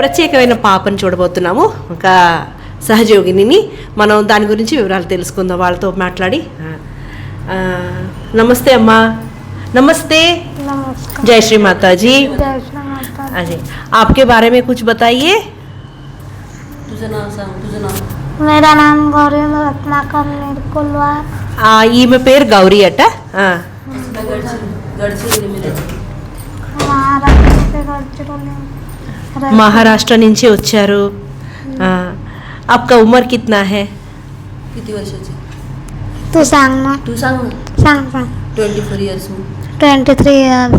ప్రత్యేకమైన పాపను చూడబోతున్నాము. ఒక సహజయోగిని మనం దాని గురించి వివరాలు తెలుసుకుందాం వాళ్ళతో మాట్లాడి. నమస్తే అమ్మా. నमस्ते. नमस्कार. जय श्री माता जी. जय श्री माता जी. अजय आपके बारे में कुछ बताइए. तुझं नाव. मेरा नाम गौरी रत्नाकर निर्कुलवार. ఈమె పేరు గౌరీ అట. महाराष्ट्र నుంచి వచ్చారు. आपका उम्र कितना है? किती वर्षाची? तू सांग ना. तू सांग. 24 years. 23 years.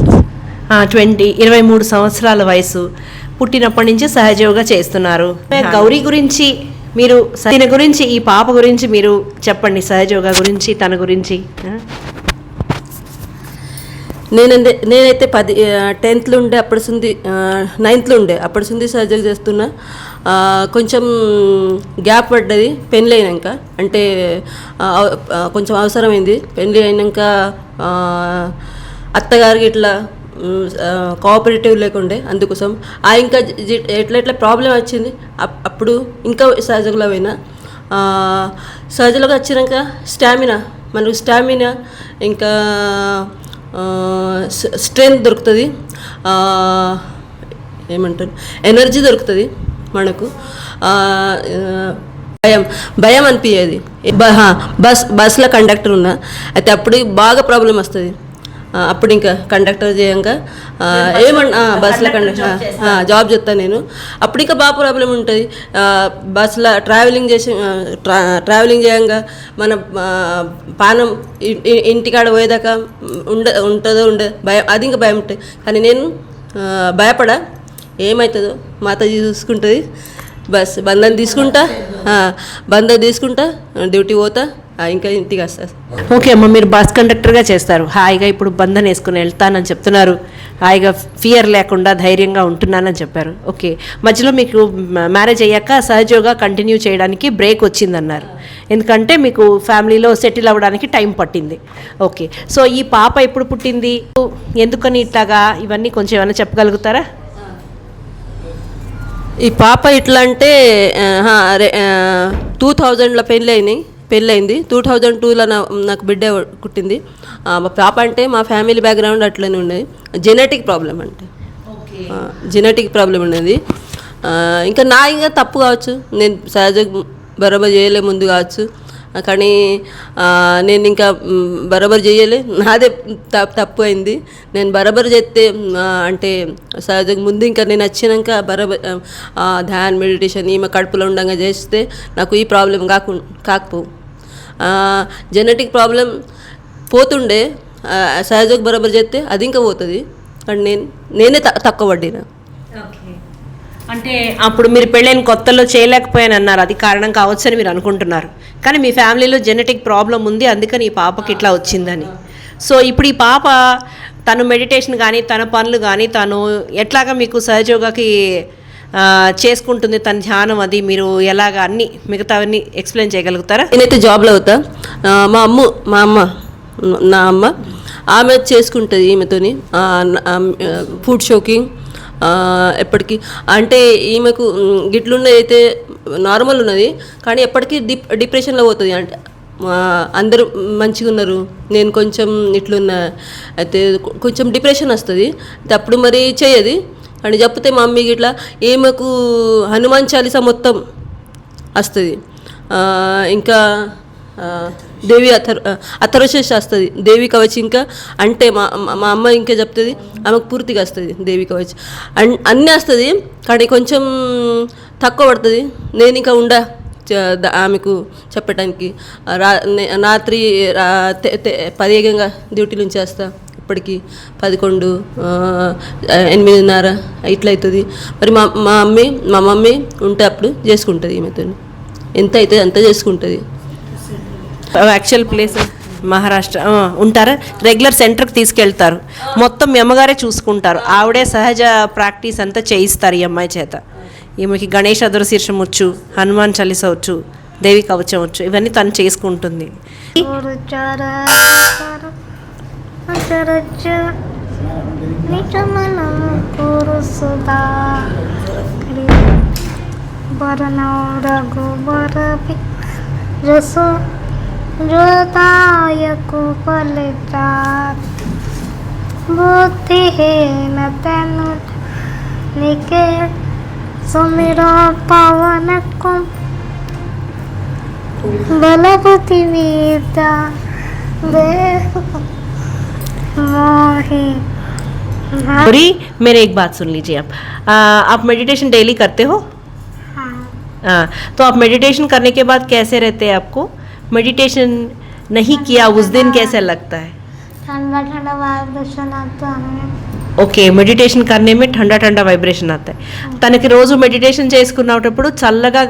23 సంవత్సరాల వయసు. పుట్టినప్పటి నుంచి సహజయోగా చేస్తున్నారు. గౌరీ గురించి మీరు దీని గురించి ఈ పాప గురించి మీరు చెప్పండి. సహజయోగా గురించి తన గురించి. నేనైతే 10th ఉండే అప్పటి నుండి 9th ఉండే అప్పటి నుండి సర్జరీ చేస్తున్నా. కొంచెం గ్యాప్ పడ్డది పెళ్ళి అయినాక, అంటే కొంచెం అవసరమైంది. పెళ్ళి అయినాక అత్తగారికి ఇట్లా కోఆపరేటివ్ లేకుండే, అందుకోసం ఇంకా ఎట్లా ప్రాబ్లం వచ్చింది. అప్పుడు ఇంకా సహజంగా పోయినా. సహజంగా వచ్చినాక మనకు స్టామినా ఇంకా స్ట్రెంగ్త్ దొరుకుతుంది, ఏమంటారు ఎనర్జీ దొరుకుతుంది మనకు. భయం అనిపించేది. బస్లో కండక్టర్ ఉన్నా అయితే అప్పుడు బాగా ప్రాబ్లం వస్తుంది. అప్పుడు ఇంకా కండక్టర్ చేయంగా బస్సులో కండక్టర్ జాబ్ చేస్తాను నేను. అప్పుడు ఇంకా బాగా ప్రాబ్లం ఉంటుంది. బస్సులో ట్రావెలింగ్ చేయంగా మన పానం ఇంటికాడ పోయేదాకా ఉంటుందో భయం, అది ఇంకా భయం ఉంటుంది. కానీ నేను భయపడా, ఏమవుతుందో మాతాజీ చూసుకుంటుంది. బస్ బంధం తీసుకుంటా డ్యూటీ పోతా, ఇంకా ఇంటికి వస్తా. ఓకే అమ్మ, మీరు బస్ కండక్టర్గా చేస్తారు. హాయిగా ఇప్పుడు బంధన్ వేసుకుని వెళ్తానని చెప్తున్నారు. హాయిగా ఫియర్ లేకుండా ధైర్యంగా ఉంటున్నానని చెప్పారు. ఓకే, మధ్యలో మీకు మ్యారేజ్ అయ్యాక సహజయోగా కంటిన్యూ చేయడానికి బ్రేక్ వచ్చిందన్నారు. ఎందుకంటే మీకు ఫ్యామిలీలో సెటిల్ అవ్వడానికి టైం పట్టింది. ఓకే, సో ఈ పాప ఎప్పుడు పుట్టింది, ఎందుకని ఇట్లాగా, ఇవన్నీ కొంచెం ఏమైనా చెప్పగలుగుతారా? ఈ పాప ఇట్లా అంటే 2000లో పెళ్ళయింది. 2002లో నాకు బిడ్డ పుట్టింది. మా పాప అంటే మా ఫ్యామిలీ బ్యాక్గ్రౌండ్ అట్లనే ఉండేది. జెనెటిక్ ప్రాబ్లం ఉండేది. ఇంకా తప్పు కావచ్చు, నేను సహజ బరాబర్ చేయలే ముందు కావచ్చు. కానీ నేను ఇంకా బరాబర్ చేయలే, నాదే తప్పు అయింది. నేను బరాబర్ చేస్తే అంటే సహజంగా ముందు ఇంకా నేను వచ్చినాక బరాబర్ ధ్యాన్ మెడిటేషన్ ఈమె కడుపులో ఉండగా చేస్తే నాకు ఈ ప్రాబ్లం కాకపోవు. జెనెటిక్ ప్రాబ్లం పోతుండే, సహజంగా బరాబర్ చేస్తే అది ఇంకా పోతుంది. కానీ నేనే తక్కువ పడ్డినా. అంటే అప్పుడు మీరు పెళ్ళైన కొత్తలో చేయలేకపోయాను అన్నారు, అది కారణం కావచ్చు అని మీరు అనుకుంటున్నారు. కానీ మీ ఫ్యామిలీలో జెనెటిక్ ప్రాబ్లం ఉంది, అందుకని ఈ పాపకి ఇట్లా వచ్చిందని. సో ఇప్పుడు ఈ పాప తను మెడిటేషన్ కానీ తన పనులు కానీ తను ఎట్లాగా మీకు సహజయోగాకి చేసుకుంటుంది, తన ధ్యానం అది మీరు ఎలాగ అన్ని మిగతావన్నీ ఎక్స్ప్లెయిన్ చేయగలుగుతారా? నేనైతే జాబ్లో అవుతా. మా అమ్మ ఆమె చేసుకుంటుంది. ఈమెతోని ఫుడ్ షోకింగ్ ఎప్పటికీ అంటే ఈమెకు గిట్లున్నది అయితే నార్మల్ ఉన్నది, కానీ ఎప్పటికీ డిప్రెషన్లో పోతుంది. అంటే అందరూ మంచిగా ఉన్నారు, నేను కొంచెం ఇట్లున్నా అయితే కొంచెం డిప్రెషన్ వస్తుంది. అప్పుడు మరి చేయది అని చెప్తే మా మమ్మీకి ఇట్లా ఈమెకు హనుమాన్ చాలీసా మొత్తం వస్తుంది. ఇంకా దేవి అథర్వశేష వస్తుంది, దేవి కవచ్. ఇంకా అంటే మా అమ్మ ఇంకా చెప్తుంది ఆమెకు పూర్తిగా వస్తుంది దేవి కవచ్, అన్నీ వస్తుంది. కానీ కొంచెం తక్కువ పడుతుంది. నేను ఇంకా ఆమెకు చెప్పటానికి రాత్రి 10 డ్యూటీ నుంచి వస్తా, ఇప్పటికి 11, 8:30 ఇట్లవుతుంది. మరి మా మమ్మీ ఉంటే అప్పుడు చేసుకుంటుంది. ఈమెతో ఎంత అయితే అంత చేసుకుంటుంది. యాక్చువల్ ప్లేస్ మహారాష్ట్ర ఉంటారా? రెగ్యులర్ సెంటర్కి తీసుకెళ్తారు, మొత్తం మీ అమ్మగారే చూసుకుంటారు. ఆవిడే సహజ ప్రాక్టీస్ అంతా చేయిస్తారు ఈ అమ్మాయి చేత. ఈమెకి గణేష్ అధురశీర్షం వచ్చు, హనుమాన్ చాలీసా వచ్చు, దేవి కవచం వచ్చు, ఇవన్నీ తను చేసుకుంటుంది. నిజమనం కురుసుదా బరనౌ రఘుబర రసు జోదాయకు ఫలితా బుద్ధిహీన తను నికే సుమిరో పవనకు बलपति वीरता दे मोही गौरी मेरे एक बात सुन लीजिए आप मेडिटेशन डेली करते हो? हाँ। तो आप मेडिटेशन करने के बाद कैसे रहते हैं? आपको मेडिटेशन नहीं किया उस दिन कैसे लगता है? ठंडा ठंडा वाइब्रेशन आता है. ఓకే మెడిటేషన్ करने में ठंडा ठंडा वाइब्रेशन आता है. తనకి రోజు మెడిటేషన్ చేసుకున్నప్పుడు చల్లగా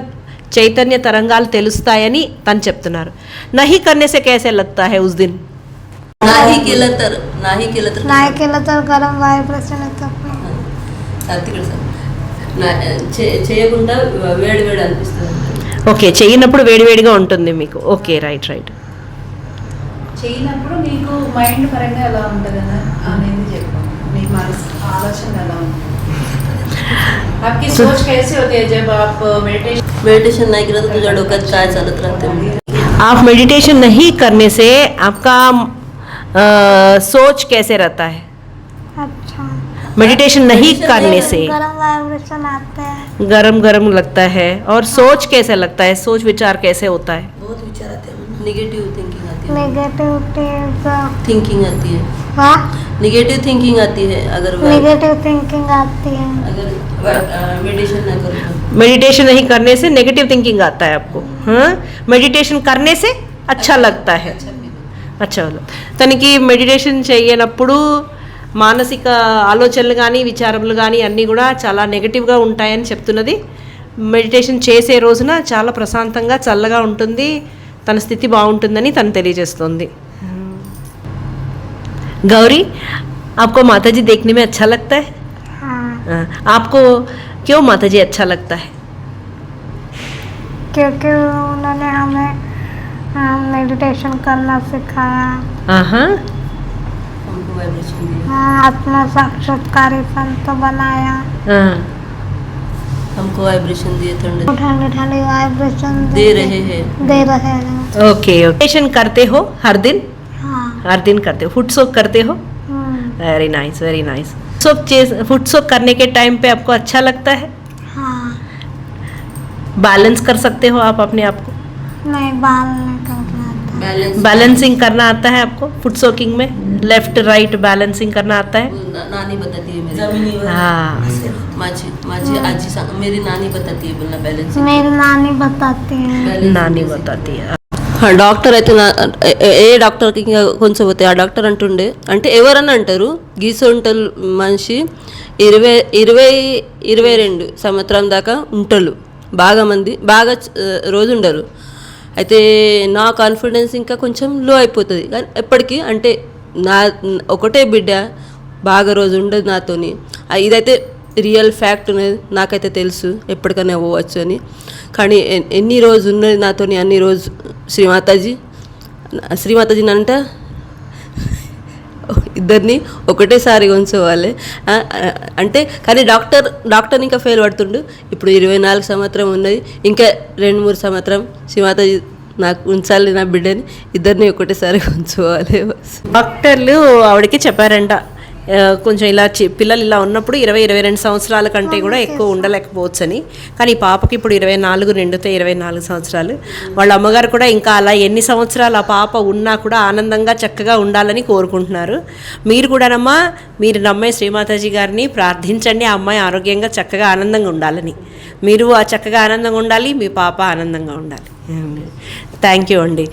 చైతన్య తరంగాలు తెలుస్తాయని తను చెప్తున్నారు. నహి करने से कैसे लगता है उस दिन? नाही केलं तर नाही केलं तर गरम वाइब्रेशन येतं. చేయకుండా వేడి వేడి అనిపిస్తుంది. ఓకే చేయనప్పుడు వేడివేడిగా ఉంటుంది మీకు. Okay right right. చేయనప్పుడు నీకు మైండ్ పరంగా ఎలా ఉంటుంది అనేది చెప్పాను. నీకు మనసు ఆలోచన ఎలా ఉంటుంది? आपकी सोच कैसे होती है जब आप मेडिटेशन नहीं करते तो तुझ्या डोक्यात काय चालत राहते? आप मेडिटेशन नहीं करने से आपका सोच कैसे रहता है? अच्छा मेडिटेशन नहीं करने से गरम वाइब्रेशन आते हैं. गरम गरम लगता है. और सोच कैसे लगता है? सोच विचार कैसे होता है? बहुत विचार आते हैं. नेगेटिव थिंकिंग आती है. नेगेटिव थिंकिंग आती है. वाह नेगेटिव थिंकिंग आती है अगर नेगेटिव थिंकिंग आती है. अगर मेडिटेशन ना करो तो. मेडिटेशन नहीं करने से नेगेटिव थिंकिंग आता है आपको. हाँ మెడిటేషన్ करने से अच्छा लगता है. अच्छा తనకి మెడిటేషన్ చేయనప్పుడు మానసిక ఆలోచనలు కానీ విచారములు కానీ అన్నీ కూడా చాలా నెగటివ్గా ఉంటాయని చెప్తున్నది. మెడిటేషన్ చేసే రోజున చాలా ప్రశాంతంగా చల్లగా ఉంటుంది, తన స్థితి బాగుంటుందని తను తెలియజేస్తుంది. गौरी आपको माताजी देखने में अच्छा लगता है? हाँ आपको क्यों माताजी अच्छा लगता है? क्योंकि उन्होंने हमें मेडिटेशन करना सिखाया. हाँ हमको वाइब्रेशन दिया. आत्मा साक्षात्कारी संत बनाया. हमको वाइब्रेशन दिए ठंडे ठंडी ठंडी वाइब्रेशन दे रहे हैं. ओके मेडिटेशन करते हो हर दिन? हाँ हर दिन करते हो. फुट सोक करते हो? Very nice very nice. Foot soak करने के टाइम पे आपको अच्छा लगता है? हाँ बैलेंस कर सकते हो आप अपने आप को? नहीं बाल नहीं करना आता. बैलेंसिंग करना आता है आपको फुट सोकिंग में? लेफ्ट राइट बैलेंसिंग करना आता है? नानी बताती है मेरी. हाँ माझी माझी आजी मेरी नानी बताती है बोलना बैलेंस. मेरी नानी बताती है. नानी बताती है. డాక్టర్ అయితే ఏ డాక్టర్కి ఇంకా కొంచెం పోతే ఆ డాక్టర్ అంటుండే అంటే ఎవరన్నా అంటారు గీసొంటలు మనిషి 22 సంవత్సరం దాకా ఉంటారు బాగా మంది బాగా రోజు ఉండరు. అయితే నా కాన్ఫిడెన్స్ ఇంకా కొంచెం లో అయిపోతుంది. కానీ ఎప్పటికీ అంటే నా ఒకటే బిడ్డ బాగా రోజు ఉండదు నాతోని. ఇదైతే రియల్ ఫ్యాక్ట్ అనేది నాకైతే తెలుసు ఎప్పటికైనా పోవచ్చు అని. కానీ ఎన్ని రోజు ఉన్నది నాతోని అన్ని రోజు శ్రీమాతాజీ అంట ఇద్దరిని ఒకటేసారి ఉంచోవాలి అంటే. కానీ డాక్టర్ ఇంకా ఫెయిల్ పడుతుండు. ఇప్పుడు 24 సంవత్సరం ఉన్నది, ఇంకా 2-3 సంవత్సరం శ్రీమాతాజీ నాకు ఉంచాలి నా బిడ్డని, ఇద్దరిని ఒకటేసారి ఉంచుకోవాలి. డాక్టర్లు ఆవిడకి చెప్పారంట కొంచెం ఇలా పిల్లలు ఇలా ఉన్నప్పుడు 20-22 సంవత్సరాల కంటే కూడా ఎక్కువ ఉండలేకపోవచ్చని. కానీ ఈ పాపకి ఇప్పుడు 24 నిండితే 24 సంవత్సరాలు. వాళ్ళ అమ్మగారు కూడా ఇంకా అలా ఎన్ని సంవత్సరాలు ఆ పాప ఉన్నా కూడా ఆనందంగా చక్కగా ఉండాలని కోరుకుంటున్నారు. మీరు కూడానమ్మా మీరు నమ్మే శ్రీమాతాజీ గారిని ప్రార్థించండి, ఆ అమ్మాయి ఆరోగ్యంగా చక్కగా ఆనందంగా ఉండాలని. మీరు ఆ చక్కగా ఆనందంగా ఉండాలి, మీ పాప ఆనందంగా ఉండాలి. థ్యాంక్ యూ అండి.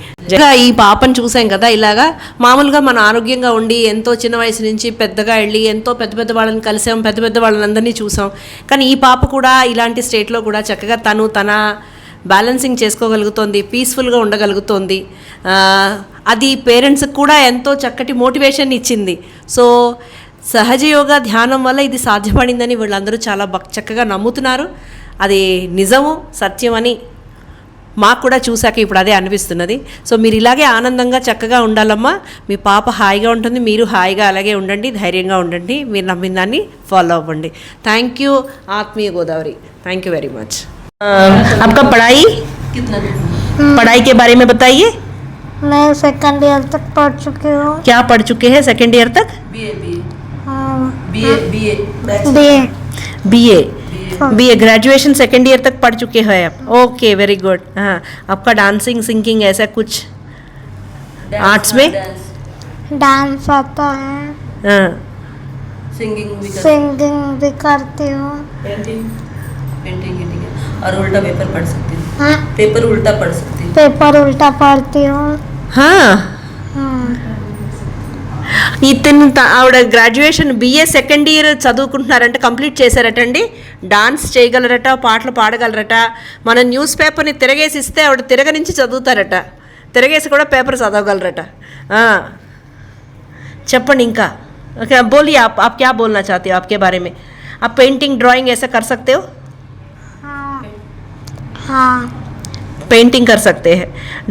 ఈ పాపను చూసాం కదా, ఇలాగా మామూలుగా మన ఆరోగ్యంగా ఉండి ఎంతో చిన్న వయసు నుంచి పెద్దగా వెళ్ళి ఎంతో పెద్ద వాళ్ళని కలిసాం, పెద్ద వాళ్ళని అందరినీ చూసాం. కానీ ఈ పాప కూడా ఇలాంటి స్టేట్లో కూడా చక్కగా తన బ్యాలెన్సింగ్ చేసుకోగలుగుతోంది, పీస్ఫుల్గా ఉండగలుగుతోంది. అది పేరెంట్స్కి కూడా ఎంతో చక్కటి మోటివేషన్ ఇచ్చింది. సో సహజ యోగా ధ్యానం వల్ల ఇది సాధ్యపడిందని వీళ్ళందరూ చాలా చక్కగా నమ్ముతున్నారు. అది నిజము, సత్యం అని మాకు కూడా చూశాక ఇప్పుడు అదే అనిపిస్తున్నది. సో మీరు ఇలాగే ఆనందంగా చక్కగా ఉండాలమ్మా. మీ పాప హాయిగా ఉంటుంది, మీరు హాయిగా అలాగే ఉండండి, ధైర్యంగా ఉండండి, మీరు నమ్మిన దాన్ని ఫాలో అవ్వండి. థ్యాంక్ యూ ఆత్మీయ Godavari, thank you very much. आपका पढ़ाई के बारे में बताइए. मैं सेकंड ईयर तक पढ़ चुकी हूँ. क्या पढ़ चुके हैं सेकंड ईयर तक? बीए ग्रेजुएशन सेकंड ईयर तक पढ़ चुके हैं आप. Okay very good. हाँ, आपका डांसिंग सिंगिंग ऐसा कुछ आर्ट्स में? डांस आता है, हाँ, सिंगिंग भी करती हूँ. पेंटिंग और उल्टा पेपर पढ़ सकती हूँ. हाँ, पेपर उल्टा पढ़ सकती हूँ. पेपर उल्टा पढ़ती हूँ. हाँ. हाँ, ఇతను ఆవిడ గ్రాడ్యుయేషన్ బిఏ సెకండ్ ఇయర్ చదువుకుంటున్నారంట, కంప్లీట్ చేశారటండి. డాన్స్ చేయగలరట, పాటలు పాడగలరట. మన న్యూస్ పేపర్ని తిరగేసి ఇస్తే ఆవిడ తిరగ నుంచి చదువుతారట, తిరగేసి కూడా పేపర్ చదవగలరట. చెప్పండి ఇంకా. ఓకే, बोलिए आप क्या बोलना चाहते हो आपके बारे में? आप पेंटिंग ड्राइंग ऐसा कर सकते हो? हाँ, పెయింటింగ్ కర్ సక్తే హై.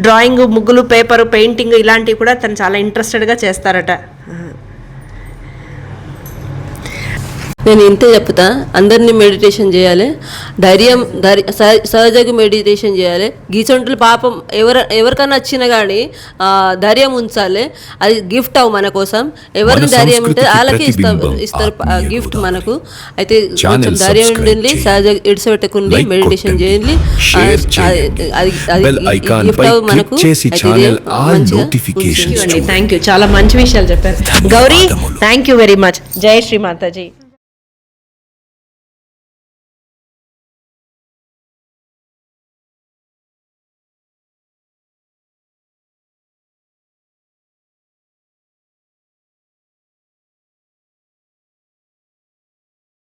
డ్రాయింగ్, ముగ్గులు, పేపర్, పెయింటింగ్ ఇలాంటివి కూడా తను చాలా ఇంట్రెస్టెడ్గా చేస్తారట. నేను ఇంతే చెప్తా, అందరినీ మెడిటేషన్ చేయాలి, సహజంగా మెడిటేషన్ చేయాలి. గీచొంటులు పాపం ఎవరికైనా వచ్చినా కానీ ధైర్యం ఉంచాలి. అది గిఫ్ట్ అవు మన కోసం. ఎవరికి ధైర్యం ఉంటే వాళ్ళకి ఇస్తారు గిఫ్ట్ మనకు. అయితే కొంచెం ధైర్యం ఉండండి, సహజంగా ఇడిసిపెట్టకుండా మెడిటేషన్ చేయండి. అది గిఫ్ట్ అవు మనకు. థ్యాంక్ యూ, చాలా మంచి విషయాలు చెప్పారు Gauri. Thank you very much. జై శ్రీ మాతాజీ.